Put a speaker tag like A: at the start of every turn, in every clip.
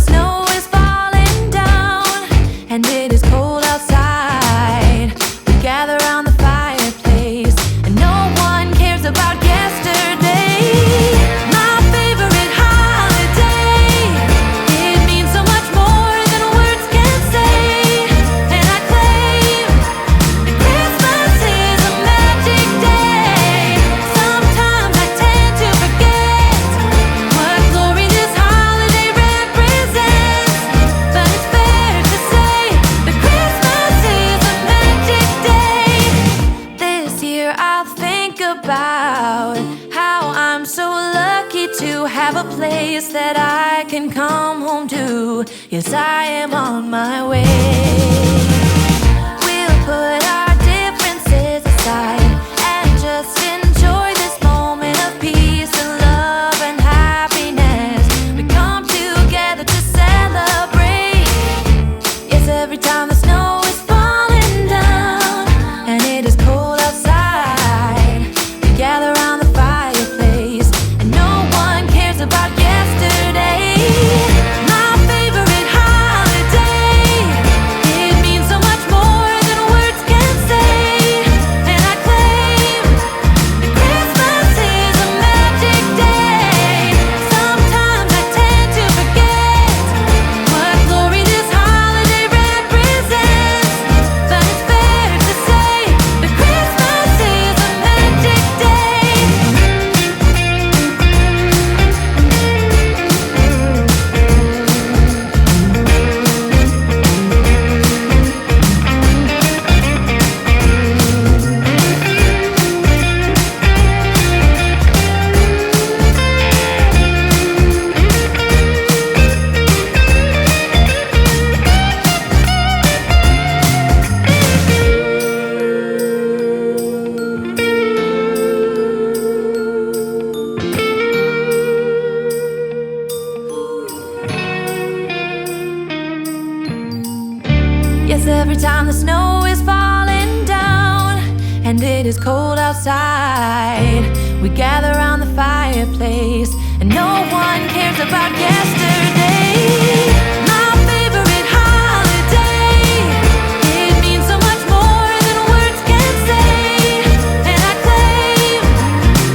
A: snow is falling down and it is cold outside. We gather around the fireplace and no one cares about yesterday. My favorite holiday, it means so much more than words can say. And I claim that Christmas is a magic day. Sometimes I tend to forget what glory this holiday represents, but it's fair to say that Christmas is a magic day. This year I'll think about how I'm so lucky to have a place that I can come home to. Yes, I am on my way. We'll put our differences aside and just enjoy this moment of peace and love and happiness. We come together to celebrate. Yes, every time the snow is falling down and it is cold outside, we gather around the fireplace and no one cares about yesterday. My favorite holiday, it means so much more than words can say. And I claim that Christmas is a magic day. Sometimes I tend to forget what glory this holiday represents, but it's fair to say that Christmas is a magic day. Yes, every time the snow is falling down and it is cold outside, we gather around the fireplace and no one cares about yesterday. My favorite holiday, it means so much more than words can say. And I claim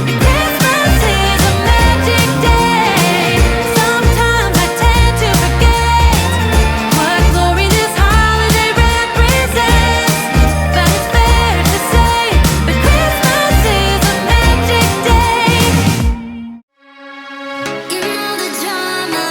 A: that Christmas is a magic day. Sometimes I tend to forget what glory this holiday represents, but it's fair to say that Christmas is a magic day. You know the drama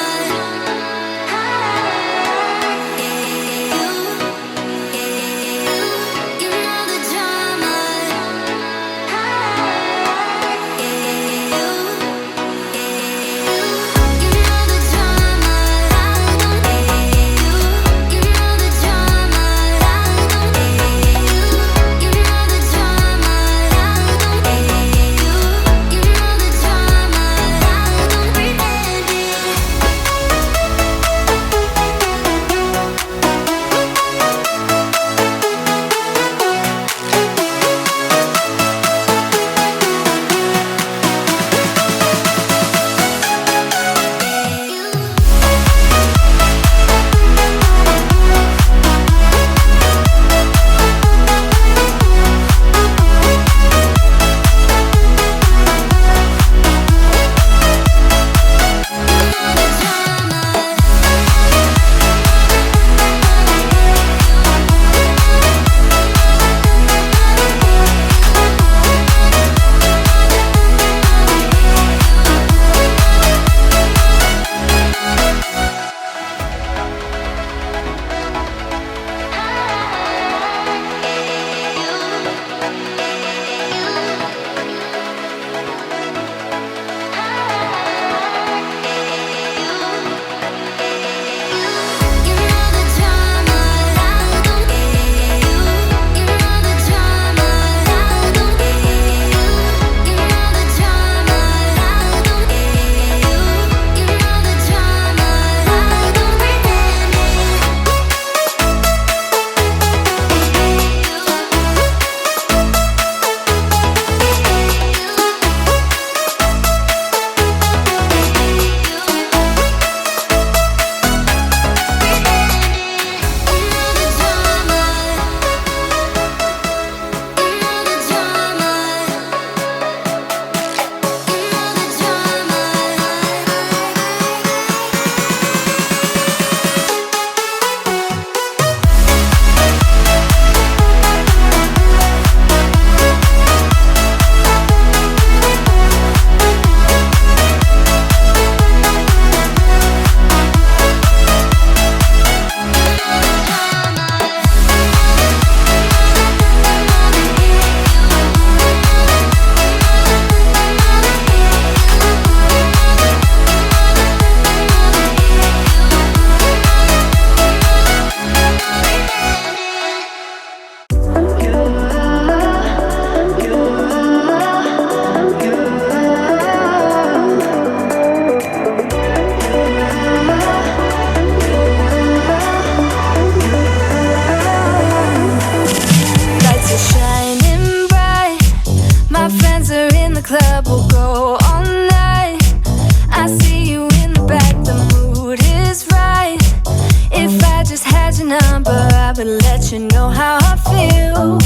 A: to let you know how I feel.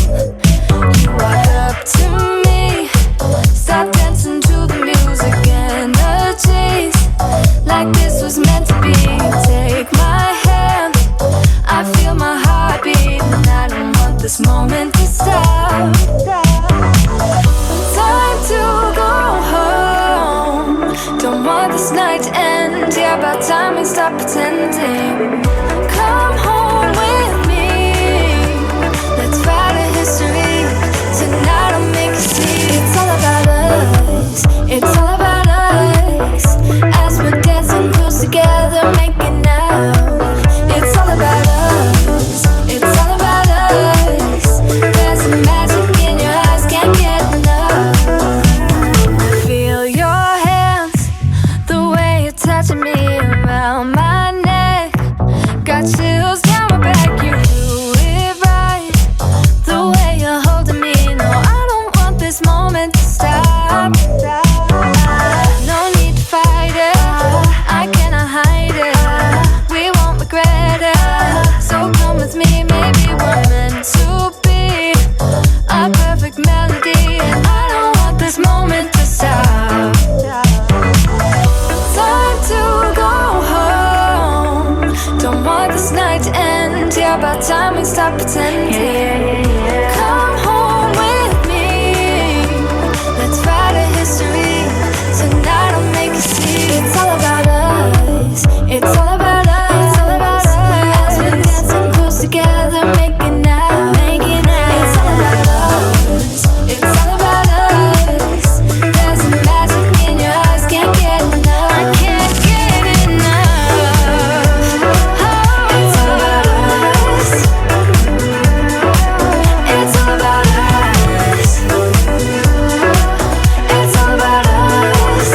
A: You walk up to me, start dancing to the music, energies like this was meant to be. Take my hand, I feel my heart beat, and I don't want this moment to stop. Time to go home, don't want this night to end. Yeah, about time we stop pretending. Come home with me, let's write a history. Tonight I'll make you see. It's all about us, it's all about us. As we're dancing close together, making out. It's all about us, it's all about us. There's a magic in your eyes, can't get enough. Feel your hands, the way you're touching me around my neck. Got chills down my back, you do it right. The way you're holding me, no, I don't want this moment to stop. No need to fight it, I cannot hide it. We won't regret it, so come with me, maybe we're meant to be. A perfect melody, and I don't want this moment to stop. Time to go home, don't want this night to end. Yeah, about time we stop pretending. Come home with me, let's write a history. Tonight I'll make you see. It's all about us, it's all about us. As we're dancing close together, making out, making out. It's all about us, it's all about us. There's a magic in your eyes, can't get enough. I can't get enough. It's all about us, it's all about us. It's all about us,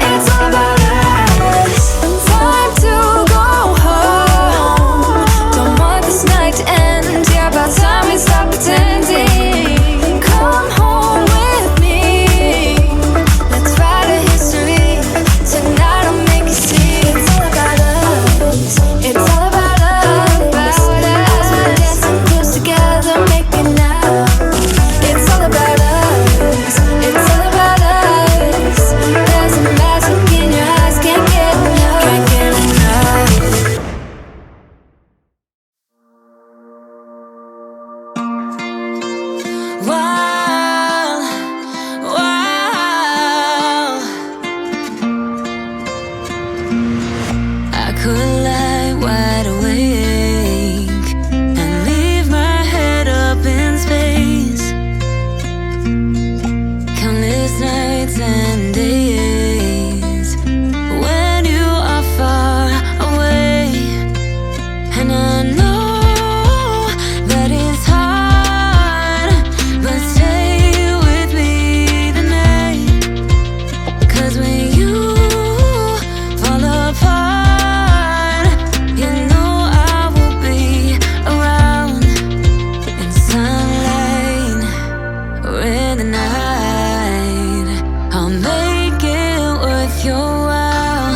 A: it's all about us. Time to go home, don't want this night to end. Yeah, about time we stop pretending. Come home with me, let's write a history. Tonight I'll make you see. It's all about us, it's all about us. As we're dancing close together, making out. It's all about us, it's all about us. There's a magic in your eyes, can't get enough, can't get enough. Wow, wow. I could lie wide awake and leave my head up in space. Countless nights and days when you are far away, and I know that it's hard, but stay with me tonight. 'Cause when you fall apart, you know I will be around in sunlight or in the night. I'll make it worth your while.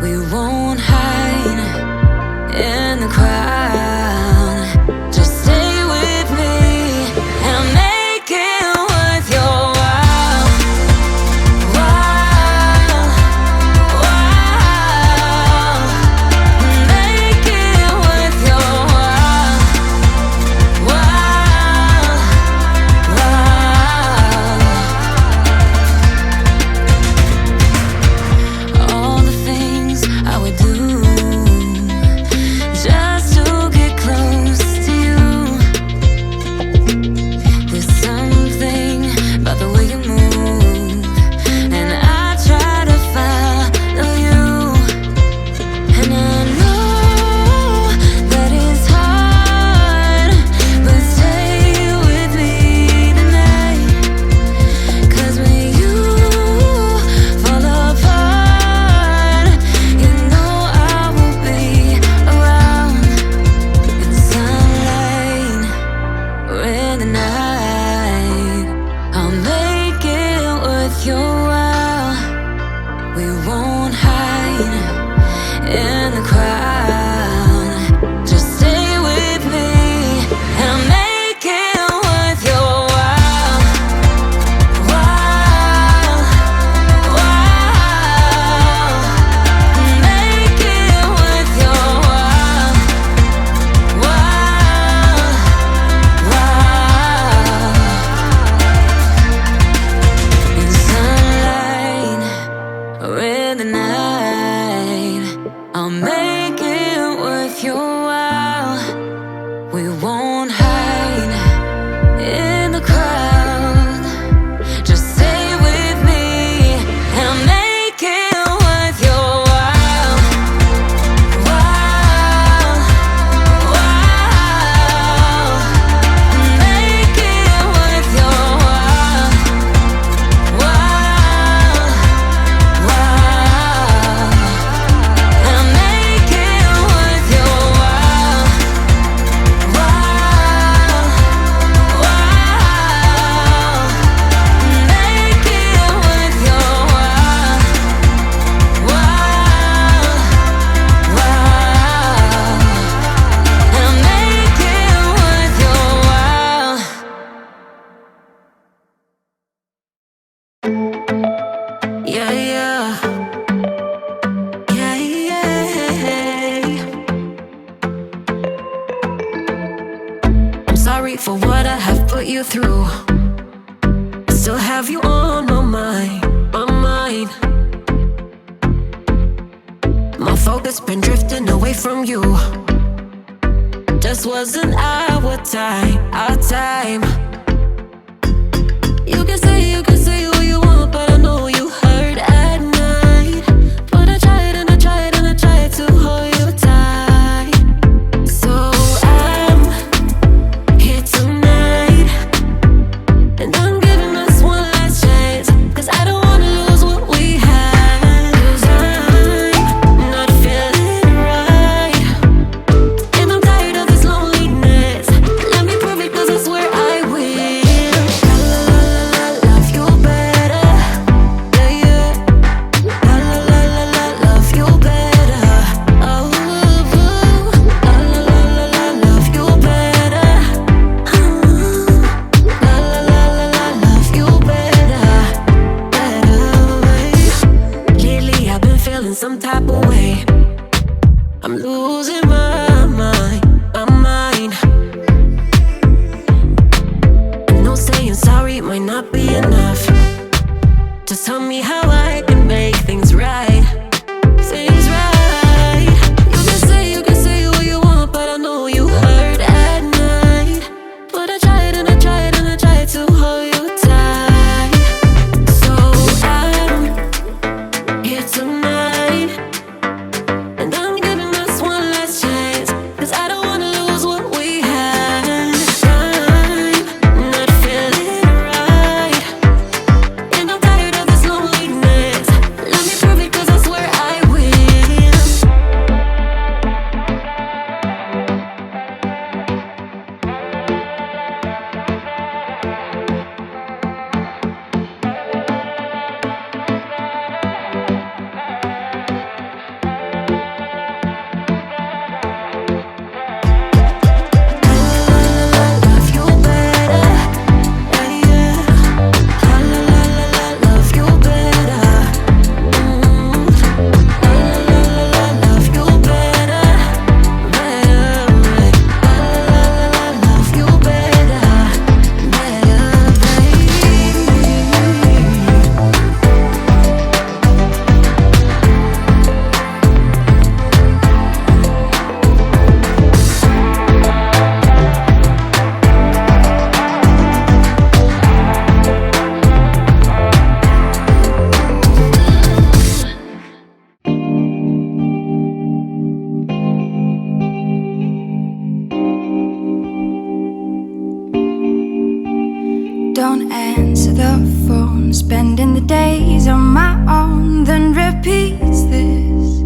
A: We won't hide in the crowd. Just stay with me, and I'll make it worth your while. While, while, make it worth your while. While, while, all the things I would do I'll make it worth your while. We won't hide in the crowd. Just say it with me, and I'll make it worth your while. While, while. Make it worth your while. While, while. And I'll make it worth your while. While, while. Make it worth your while. While, while. And I'll make it worth your while. Yeah, yeah. Yeah, yeah. I'm sorry for what I have put you through. I still have you on my mind, my mind. My focus been drifting away from you. Just wasn't our time, our time. You can say what you want, but I know you hurt at night. But I tried and I tried and I tried to hold you tight. So I'm here tonight, and I'm giving us one last chance, 'cause I don't wanna lose what we had. 'Cause I'm not feeling right, and I'm tired of this loneliness. Let me prove it, 'cause I swear I will. Love you better, yeah, yeah. Love you better, oh, love you better, love you better, better. Lately I've been feeling some type of way. I'm losing my mind, my mind. I know saying sorry might not be enough. Just tell me how I can make things right. Things right. You can say what you want, but I know you hurt at night. But I tried and I tried and I tried to hold you tight. So I'm here tonight, and I'm giving us one last chance, 'cause I don't wanna lose what we had. I'm not feeling right, and I'm tired of this loneliness. Let me prove it, 'cause I swear I will. Love you better, yeah, yeah. Love you better, love you better, better. Love you better, better, Don't answer the phone, spending the days on my own, then repeats this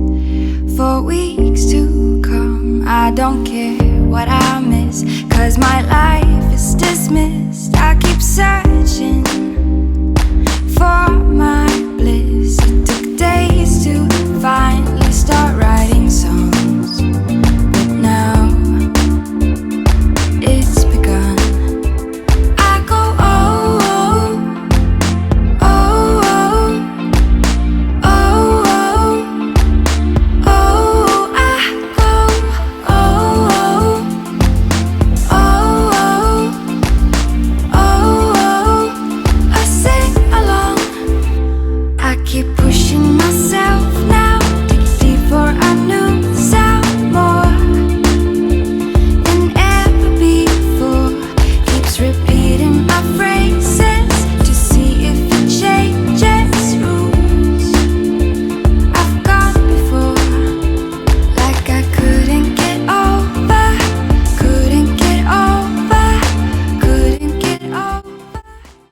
A: for weeks to come. I don't care what I miss, 'cause my life